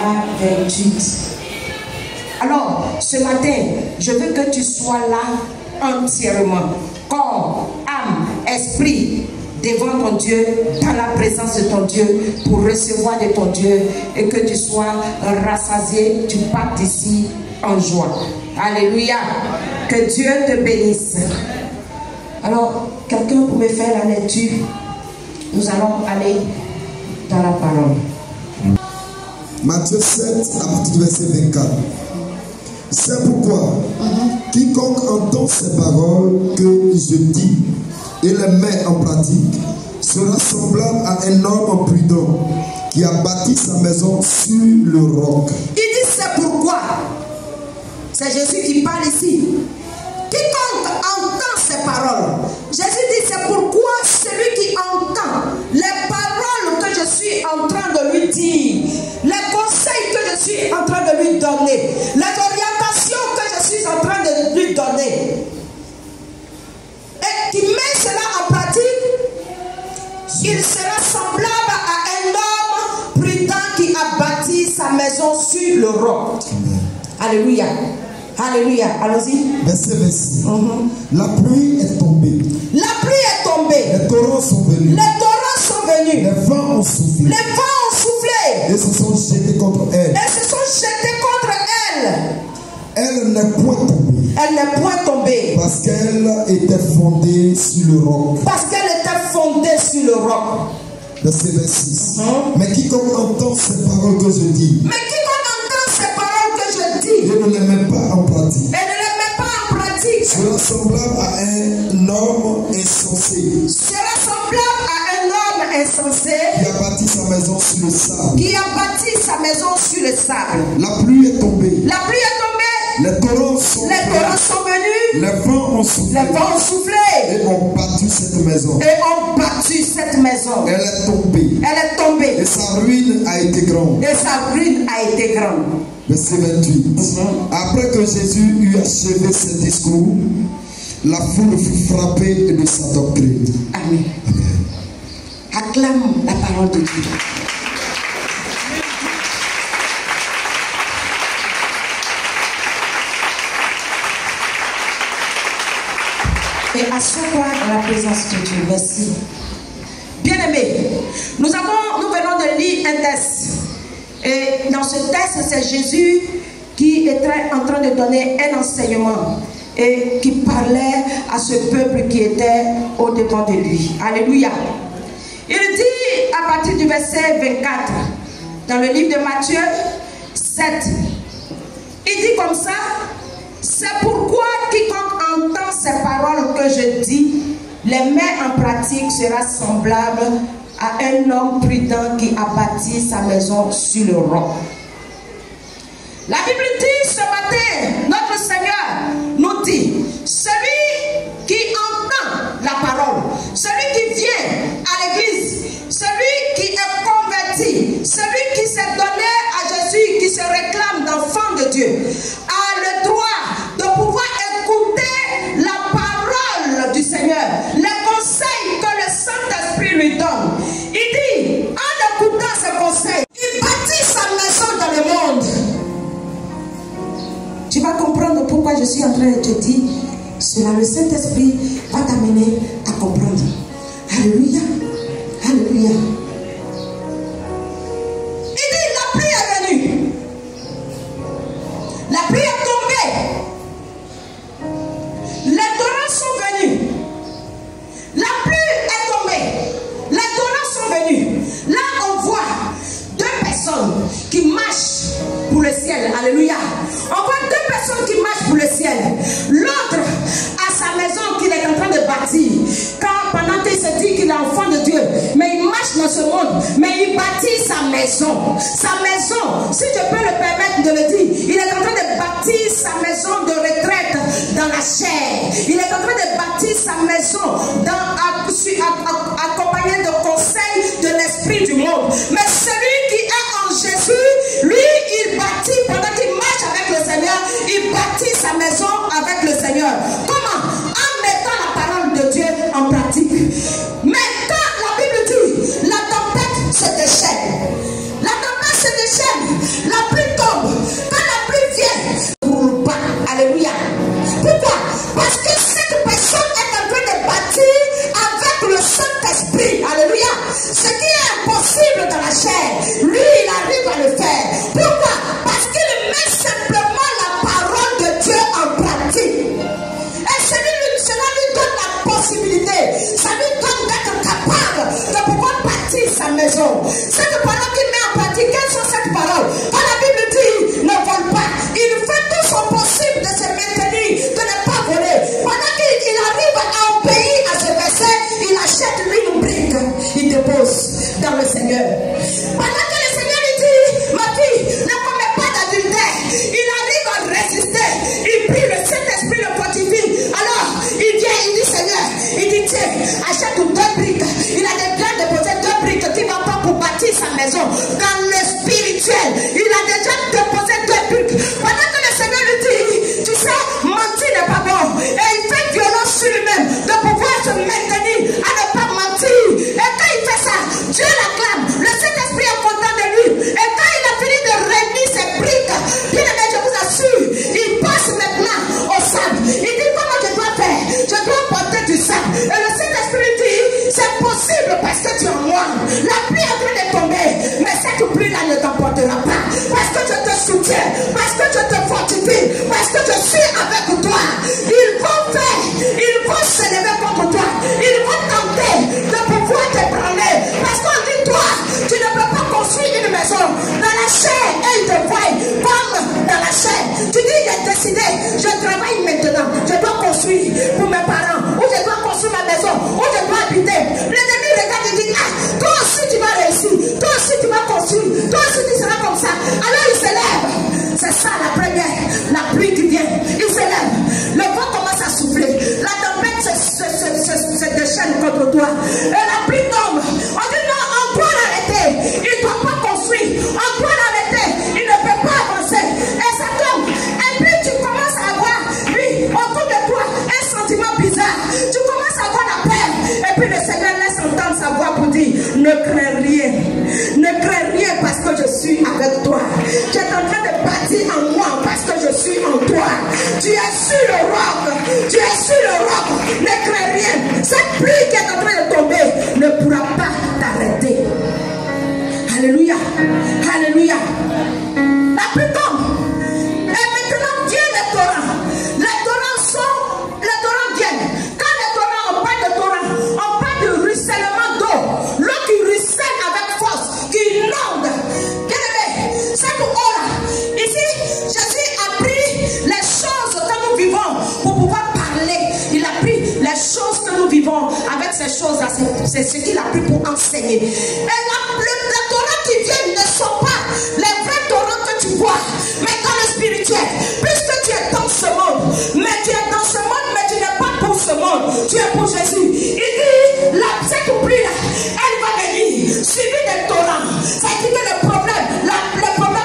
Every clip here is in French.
à 28. Alors, ce matin, je veux que tu sois là entièrement, corps, âme, esprit, devant ton Dieu, dans la présence de ton Dieu, pour recevoir de ton Dieu, et que tu sois rassasié, tu partes ici en joie. Alléluia. Que Dieu te bénisse. Alors, quelqu'un pour me faire la lecture. Nous allons aller dans la parole. Matthieu 7, à partir du verset 24. C'est pourquoi quiconque entend ces paroles que je dis et les met en pratique sera semblable à un homme prudent qui a bâti sa maison sur le roc. Il dit c'est pourquoi. C'est Jésus qui parle ici. Quiconque entend ces paroles. Jésus dit c'est pourquoi celui qui entend les paroles que je suis en train de lui dire, les conseils que je suis en train de lui donner, les orientations que je suis en train de lui donner, et qui met cela en pratique, il sera semblable à un homme prudent qui a bâti sa maison sur le roc. Alléluia. Alléluia. Allons-y. Verset 26. La pluie est tombée. La pluie est tombée. Les torrents sont venus. Les torrents sont venus. Les vents ont soufflé. Les vents ont soufflé. Et se sont jetés contre elle. Et se sont jetés contre elle. Elle n'est point tombée. Elle n'est point tombée. Parce qu'elle était fondée sur le roc. Parce qu'elle était fondée sur le roc. Verset 26. Mais quiconque entend ces paroles que je dis. Mais quiconque entend ces paroles que je dis. Et ne les met pas en pratique. Et ne les met pas en pratique. Sera semblable à un homme insensé. Sera semblable à un homme insensé. Qui a bâti sa maison sur le sable. Qui a bâti sa maison sur le sable. La pluie est tombée. La pluie est tombée. Les torrents sont venus. Les vents ont soufflé. Les vents ont soufflé. Et ont battu cette maison. Et ont battu cette maison. Elle est tombée. Elle est tombée. Et sa ruine a été grande. Et sa ruine a été grande. Verset 28. Après que Jésus eut achevé ses discours, la foule fut frappée de sa doctrine. Amen. Amen. Acclame la parole de Dieu. Et assois-toi dans la présence de Dieu. Merci. Bien-aimés, nous venons de lire un texte. Et dans ce texte, c'est Jésus qui est en train de donner un enseignement et qui parlait à ce peuple qui était au-devant de lui. Alléluia. Il dit à partir du verset 24, dans le livre de Matthieu 7, il dit comme ça: c'est pourquoi quiconque entend ces paroles que je dis, les met en pratique, sera semblable à un homme prudent qui a bâti sa maison sur le roc. La Bible dit ce matin, notre Seigneur nous dit, celui qui entend la parole, celui qui vient à l'église, celui qui est converti, celui qui s'est donné à Jésus, qui se réclame d'enfant de Dieu, a le droit de pouvoir écouter la parole du Seigneur, les conseils que le Saint-Esprit lui donne. Il dit, en écoutant ces conseils, il bâtit sa maison dans le monde. Tu vas comprendre pourquoi je suis en train de te dire cela. Le Saint-Esprit va t'amener à comprendre. Alléluia. Alléluia. Il dit, la pluie est venue. La pluie est tombée. Les torrents sont venus. La pluie est tombée. Les torrents sont venus. Là, on voit deux personnes qui marchent pour le ciel. Alléluia. On voit deux personnes qui marchent pour le ciel. L'autre a sa maison qu'il est en train de bâtir. Quand pendant qu'il se dit qu'il est enfant de Dieu, mais il marche dans ce monde, mais il bâtit sa maison. Sa maison, si je peux le permettre de le dire, il est en train de bâtir sa maison de retraite dans la chair. Il est en train de bâtir sa maison accompagné de conseils de l'esprit du monde. Mais celui qui est en Jésus, lui, il bâtit pendant qu'il marche avec le Seigneur, il bâtit sa maison avec le Seigneur. Comment? En mettant la parole de Dieu en pratique. Mais quand la Bible dit, la tempête se déchaîne, la tempête dans le spirituel. Il a déjà déposé 2 buts. Pendant que le Seigneur lui dit, tu sais, mentir n'est pas bon. Et il fait violence sur lui-même de pouvoir se maintenir à ne pas mentir. Et quand il fait ça, Dieu l'acclame. Le Saint-Esprit est content de lui. Et quand il a fini de réunir ses briques, bien aimé, je vous assure, il passe maintenant au sable. Il dit, comment je dois faire? Je dois porter du sable. Et le Saint-Esprit dit, c'est possible parce que tu es en moi. La pluie est en train de tomber, mais cette pluie-là ne t'emportera pas. Parce que je te soutiens, parce que je te fortifie, parce que je suis avec toi. Ils vont se lever contre toi. Ils vont tenter de pouvoir te prendre. Parce qu'on dit, toi, tu ne peux pas construire une maison dans la chair et ils te voient comme dans la chair. Tu dis, j'ai décidé, je travaille maintenant, je dois construire pour mes parents, ou je dois construire ma maison, ou je dois habiter. L'ennemi regarde et dit, ah, toi aussi tu vas réussir, toi aussi tu vas construire, toi aussi tu seras comme ça. Alors il se lève. C'est ça la première, la pluie qui vient. Il se lève, le vent commence à souffler, la tempête se déchaîne contre toi, et la pluie tombe. On dit non, on doit l'arrêter, il ne doit pas construire, on doit l'arrêter, il ne peut pas avancer, et ça tombe. Et puis tu commences à avoir, lui, autour de toi, un sentiment bizarre, tu commences à avoir la peur, et puis le Seigneur laisse entendre sa voix pour dire, ne crains rien, ne crains rien parce que je suis avec toi. Tu es en train de bâtir en moi parce que je suis en toi. Tu es sur le roc, tu es sur le roc, ne crains rien. Cette pluie qui est en train de tomber ne pourra pas t'arrêter. Alléluia, alléluia. La pluie tombe. Et maintenant vient les torrents. Les torrents viennent. Quand les torrents, on parle de torrents, on parle de ruissellement d'eau. L'eau qui ruisselle avec force, qui inonde. Bien aimé, cette eau-là, ici, Jésus a pris les choses que nous vivons pour pouvoir parler. Il a pris les choses que nous vivons avec ces choses-là. C'est ce qu'il a pris pour enseigner. Et les torrents qui viennent ne sont pas les vrais torrents que tu vois, mais dans le spirituel. Puisque tu es dans ce monde, mais tu es dans ce monde, mais tu n'es pas pour ce monde. Tu es pour Jésus. Il dit, cette pluie-là, elle va venir, suivie des torrents. Ça dit que les problèmes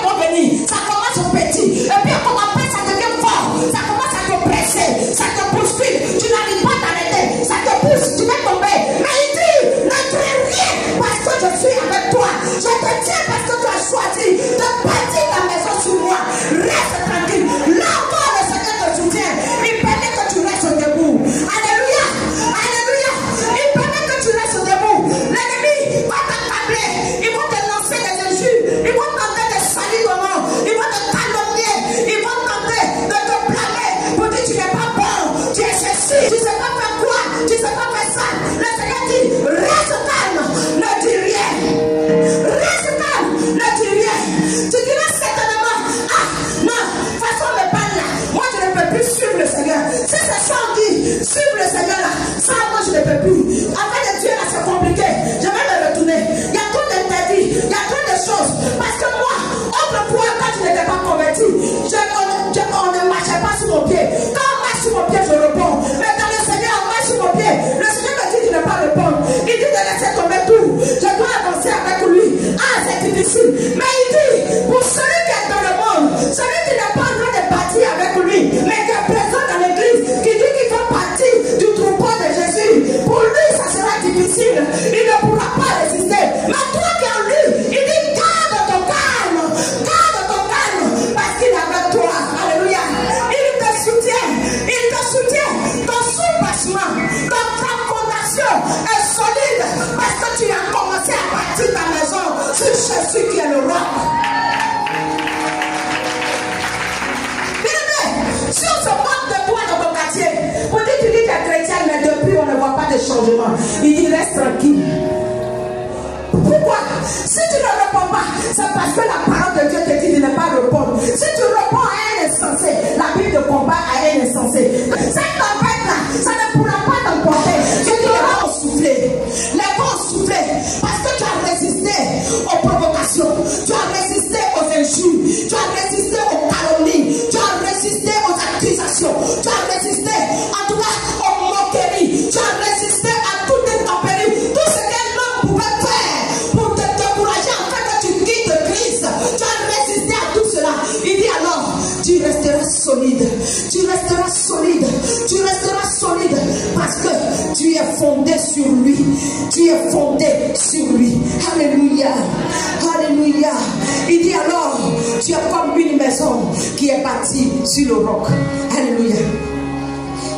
vont venir. Ça commence au petit. Et puis après, ça devient fort. Ça commence à te presser. Ça te poursuit. Tu n'arrives pas à t'arrêter. Ça te pousse. Tu vas tomber. Mais il dit, ne crains rien parce que je suis avec toi. Je te tiens parce que tu as choisi de bâtir ta maison sur moi. Reste tranquille. Là encore, le Seigneur te soutient. Il permet que tu restes debout. Alléluia. Alléluia. Il permet que tu restes debout. L'ennemi va t'accabler. Ils vont te lancer des injures. Ils vont tenter de salir ton nom. Ils vont te calomnier. Ils vont tenter de te blâmer pour dire tu n'es pas bon. Tu es ceci. Tu ne sais pas faire quoi. Tu ne sais pas faire ça. Le Seigneur dit reste calme. Ne dis rien. Reste calme. Ne dis rien. Tu diras certainement ah non, façon de parler là. Moi je ne peux plus suivre le Seigneur. Si c'est ça on dit suivre le Seigneur là. Ça moi je ne peux plus. Avec les dieux là c'est compliqué. Je vais me retourner. Il y a trop d'interdits. Il y a trop de choses. Parce que moi, autrefois quand je n'étais pas converti, on ne marchait pas sur mon pied. Quand on marche sur mon pied, je réponds. Mais quand le Seigneur marche sur mon pied, le Seigneur me dit de ne pas répondre. Il dit de laisser tomber tout. Je dois avancer avec lui. Ah, c'est difficile. Mais il dit, pour celui qui est dans le monde, celui qui n'est pas en train de bâtir avec lui, mais qui est présent dans l'église, qui dit qu'il fait partie du troupeau de Jésus, pour lui, ça sera difficile. Il ne pourra pas résister. Mais toi qui es en lui, il dit, garde ton calme. Garde ton calme. Parce qu'il est avec toi. Alléluia. Il te soutient. Il te soutient. Ton soubassement, ta fondation est solide. Parce que tu as commencé à bâtir ta maison sur Jésus qui est le roi. Si on se moque de toi dans ton quartier, on dit tu dis que tu es chrétien, mais depuis on ne voit pas de changement. Il dit reste tranquille. Pourquoi? Si tu ne réponds pas, c'est parce que la parole de Dieu te dit de ne pas répondre. Si tu réponds à un insensé, la Bible te combat à un insensé. Cette tempête-là, ça ne pourra pas t'emporter. Tu devras souffler. Les vents souffler. Parce que tu as résisté aux provocations. Tu as résisté aux injures. Tu as résisté aux calomnies. Tu as résisté aux accusations. Tu as résisté, en tout cas, aux moqueries. Tu as résisté à toute intempérie. Tout ce qu'un homme pouvait faire pour te décourager en fait que tu sur le roc. Alléluia.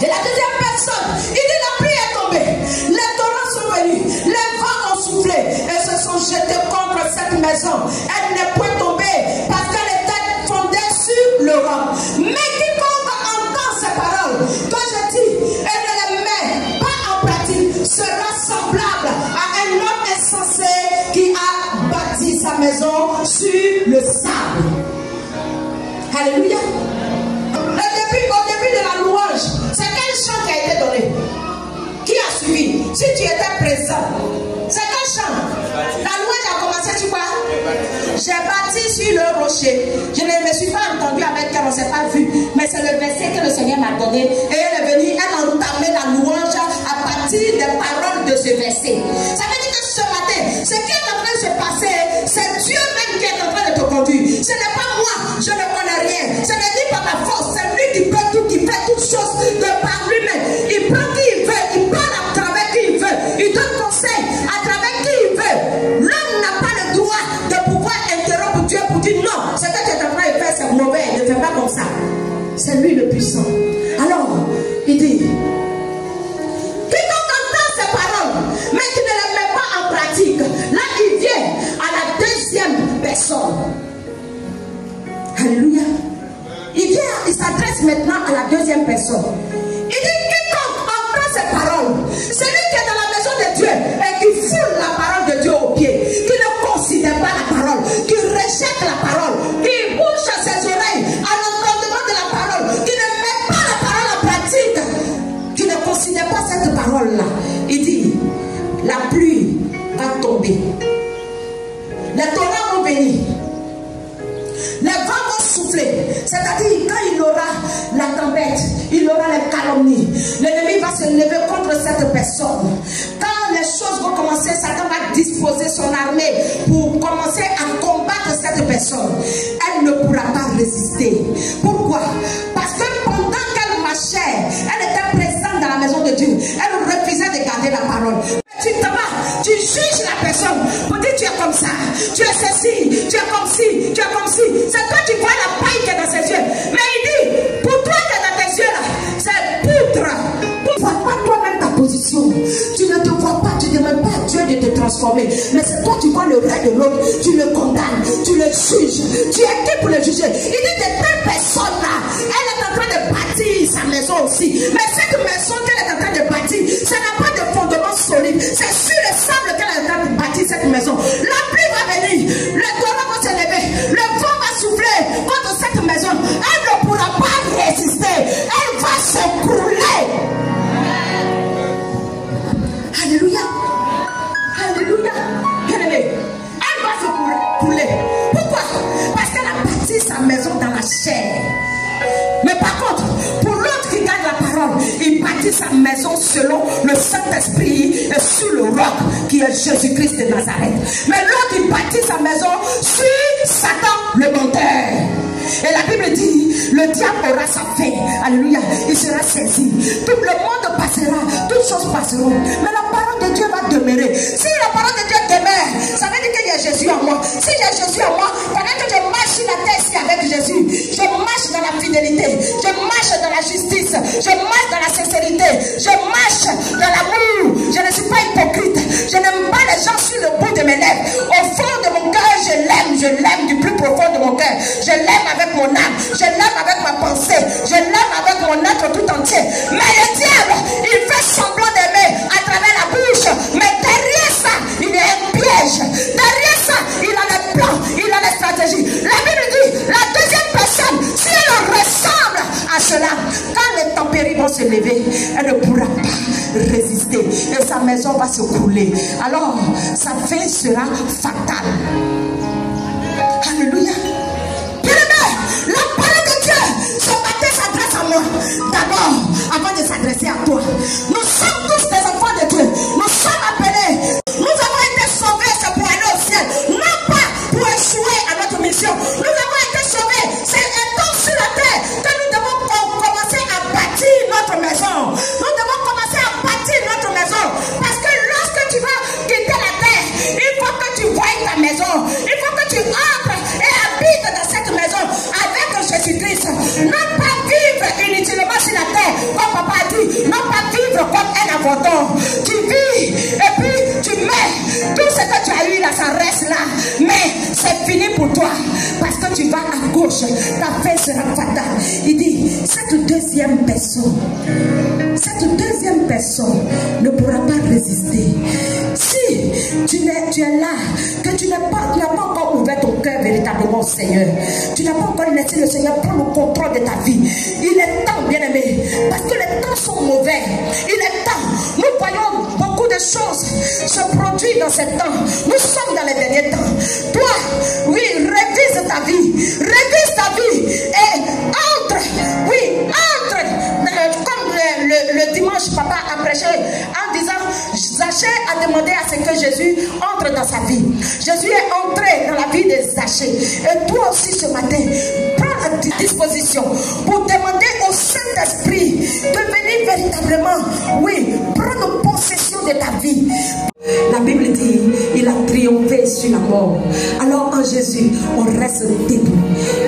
Et la deuxième personne, il dit la pluie est tombée, les torrents sont venus, les vents ont soufflé et se sont jetés contre cette maison. Elle n'est point tombée parce qu'elle était fondée sur le roc. Mais quiconque entend ces paroles que je dis et ne les met pas en pratique sera semblable à un homme insensé qui a bâti sa maison sur le sable. Alléluia. Au début de la louange, c'est quel chant qui a été donné? Qui a suivi? Si tu étais présent, c'est quel chant? La louange a commencé sur quoi? J'ai bâti sur le rocher. Je ne me suis pas entendu avec elle, on ne s'est pas vu. Mais c'est le verset que le Seigneur m'a donné. Et elle est venue, elle a entamé la louange à partir des paroles de ce verset. Ça veut dire que ce matin, ce qui est en train de se passer, c'est Dieu même qui est en train de te conduire. Ce n'est pas moi, je ne connais rien. Ce n'est ni par ma force, c'est lui qui peut tout, qui fait toutes choses de par lui-même. Il prend qui il veut, il parle à travers qui il veut, il donne conseil à travers qui il veut. L'homme n'a pas le droit de pouvoir interrompre Dieu pour dire non, ce que tu es en train de faire c'est mauvais, ne fais pas comme ça. C'est lui le puissant. Alors, il dit, quiconque entend ces paroles, mais qui ne les met pas en pratique, là il vient à la deuxième personne. Alléluia. Il s'adresse maintenant à la deuxième personne. Il dit, quiconque entend ces paroles, celui qui est dans la maison de Dieu et qui foule la parole de Dieu aux pieds, qui ne considère pas la parole, qui rejette la parole, qui bouche ses oreilles à l'entendement de la parole, qui ne met pas la parole en pratique, qui ne considère pas cette parole-là. Il dit, la pluie va tomber, les torrents vont venir, les vents vont souffler. C'est-à-dire quand il aura la tempête, il aura les calomnies, l'ennemi va se lever contre cette personne. Quand les choses vont commencer, Satan va disposer son armée pour commencer à combattre cette personne. Elle ne pourra pas résister. Pourquoi? Parce que pendant qu'elle marchait, elle était présente dans la maison de Dieu, elle refusait de garder la parole. Tu te vas, tu juges la personne pour dire tu es comme ça, tu es ceci, tu es comme ci, tu es comme ci. C'est toi qui vois la paille qui est dans ses yeux. Mais il dit, pour toi qui est dans tes yeux là, c'est poutre. Tu ne vois pas toi-même ta position. Tu ne te vois pas, tu ne demandes pas à Dieu de te transformer. Mais c'est toi qui vois le vrai de l'autre, tu le condamnes, tu le juges. Tu es qui pour le juger? Il dit de telle personne là, elle est en train de bâtir sa maison aussi. Mais cette maison qu'elle est en train de bâtir, ça n'a pas de fondement solide. C'est sur le sable qu'elle est en train de bâtir cette maison. La pluie va venir, le torrent va se lever, le vent va souffler contre cette maison. Elle ne pourra pas résister. Elle va s'écrouler. Alléluia. Alléluia. Bien-aimé. Elle va s'écrouler. Pourquoi? Parce qu'elle a bâti sa maison dans la chair. Mais par contre, pour l'autre qui garde la parole, il bâtit sa maison selon le Saint-Esprit et sur le roc qui est Jésus-Christ de Nazareth. Mais l'autre il bâtit sa maison sur Satan le menteur. Et la Bible dit, le diable aura sa fin. Alléluia. Il sera saisi. Tout le monde passera. Toutes choses passeront. Mais la parole de Dieu va demeurer. Si la parole de Dieu demeure, ça veut dire qu'il y a Jésus en moi. Si il y a Jésus en moi, pendant que je marche sur la terre ici avec Jésus, je marche dans la fidélité, je marche dans la justice, je marche dans la sincérité, je marche dans l'amour. Je ne suis pas hypocrite. Je n'aime pas les gens sur le bout de mes lèvres. Au fond de mon cœur, je l'aime du plus profond de mon cœur. Je l'aime avec mon âme, je l'aime avec ma pensée, je l'aime avec mon être tout entier. Mais le diable, il fait semblant d'aimer à travers la bouche. Mais derrière ça, il y a un piège. Derrière ça, il a les plans, il a les stratégies. La Bible dit, la deuxième personne, si elle ressemble à cela, quand les tempéries vont se lever, elle ne pourra pas résister. Et sa maison va se couler. Alors, sa fin sera fatale. Alléluia. La parole de Dieu, ce matin s'adresse à moi. D'abord, avant de s'adresser à toi, nous sommes tous des enfants de Dieu. Nous sommes appelés. Nous avons été sauvés, c'est pour aller au ciel. Non pas pour échouer à notre mission. Nous avons été sauvés. C'est étant sur la terre que nous devons commencer à bâtir notre maison. Nous devons commencer à bâtir notre maison. Parce que lorsque tu vas quitter la terre, il faut que tu voies ta maison. Il droit, parce que tu vas à gauche, ta fin sera fatale. Il dit, cette deuxième personne ne pourra pas résister. Si tu es là, que tu n'as pas encore ouvert ton cœur véritablement au Seigneur, tu n'as pas encore laissé le Seigneur prendre le contrôle de ta vie, il est temps, bien-aimé, parce que les temps sont mauvais. Il est temps. Nous voyons beaucoup de choses se produire dans ces temps. Nous sommes dans les derniers temps. Toi, oui, révise ta vie. Révise ta vie et entre. Oui, entre. Comme le dimanche, papa a prêché en disant, Zachée a demandé à ce que Jésus entre dans sa vie. Jésus est entré dans la vie de Zachée. Et toi aussi ce matin, prends la disposition pour demander au Saint-Esprit de venir véritablement, oui, prendre possession de ta vie. La Bible dit, il a triomphé sur la mort. Alors en Jésus, on reste debout.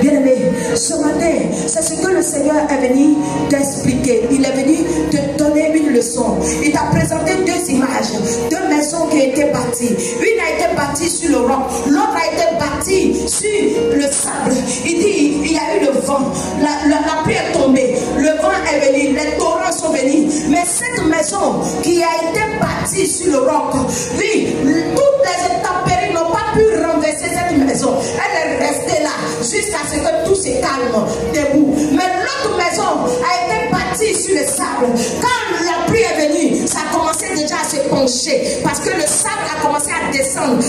Bien-aimé, ce matin, c'est ce que le Seigneur est venu t'expliquer. Il est venu te donner une leçon. Il t'a présenté deux images, deux maisons qui ont été bâties. Une a été bâtie sur le roc, l'autre a été bâtie sur le sable. Il dit, il y a eu le vent, la pluie est tombée, le vent est venu, les torrents sont venus. Mais cette maison qui a été bâtie sur le roc, oui, toutes les intempéries n'ont pas pu renverser cette maison. Elle est restée là jusqu'à ce que tout se calme debout. Mais l'autre maison a été bâtie sur le sable. Quand la pluie est venue, ça a commencé déjà à se pencher parce que le sable a commencé à descendre.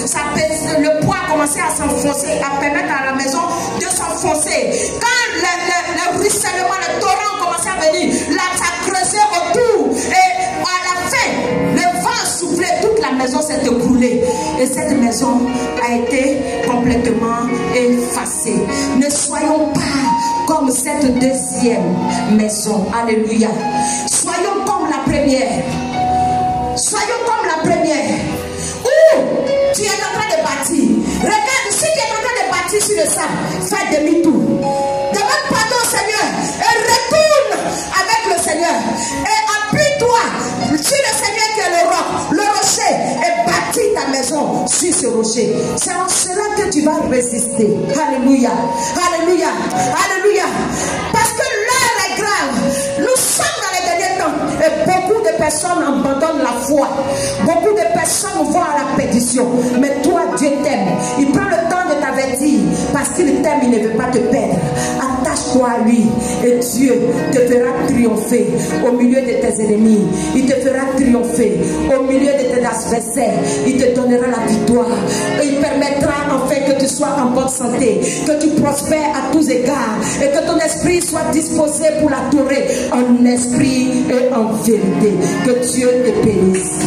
Le poids a commencé à s'enfoncer, à permettre à la maison de s'enfoncer. Quand le ruissellement, le torrent a commencé à venir, là, ça creusait autour. Et à la fin, le vent soufflait, toute la maison s'est écroulée. Et cette maison a été complètement effacée. Ne soyons pas comme cette deuxième maison. Alléluia. Soyons comme la première. Soyons comme la première. Où tu es en train de bâtir. Regarde, si tu es en train de bâtir sur le sable, fais demi-tour. Demande pardon au Seigneur et retourne avec le Seigneur. Et appuie-toi sur le Seigneur qui est le roc, le rocher, et bâtis ta maison sur ce rocher. C'est en cela que tu vas résister. Alléluia. Alléluia. Alléluia. Parce que l'heure est grave. Nous sommes dans les derniers temps. Et beaucoup de personnes abandonnent la foi. Beaucoup de personnes vont à la perdition. Mais toi, Dieu t'aime. Il prend le temps de t'avertir. Parce qu'il t'aime, il ne veut pas te perdre. Attache-toi à lui. Et Dieu te fera triompher au milieu de tes ennemis. Il te fera triompher au milieu de tes adversaires. Il te donnera la victoire. Et il permettra enfin que tu sois en bonne santé. Que tu prospères à tous égards. Et que ton esprit soit disposé pour l'adorer en esprit et en vérité. Que Dieu te bénisse.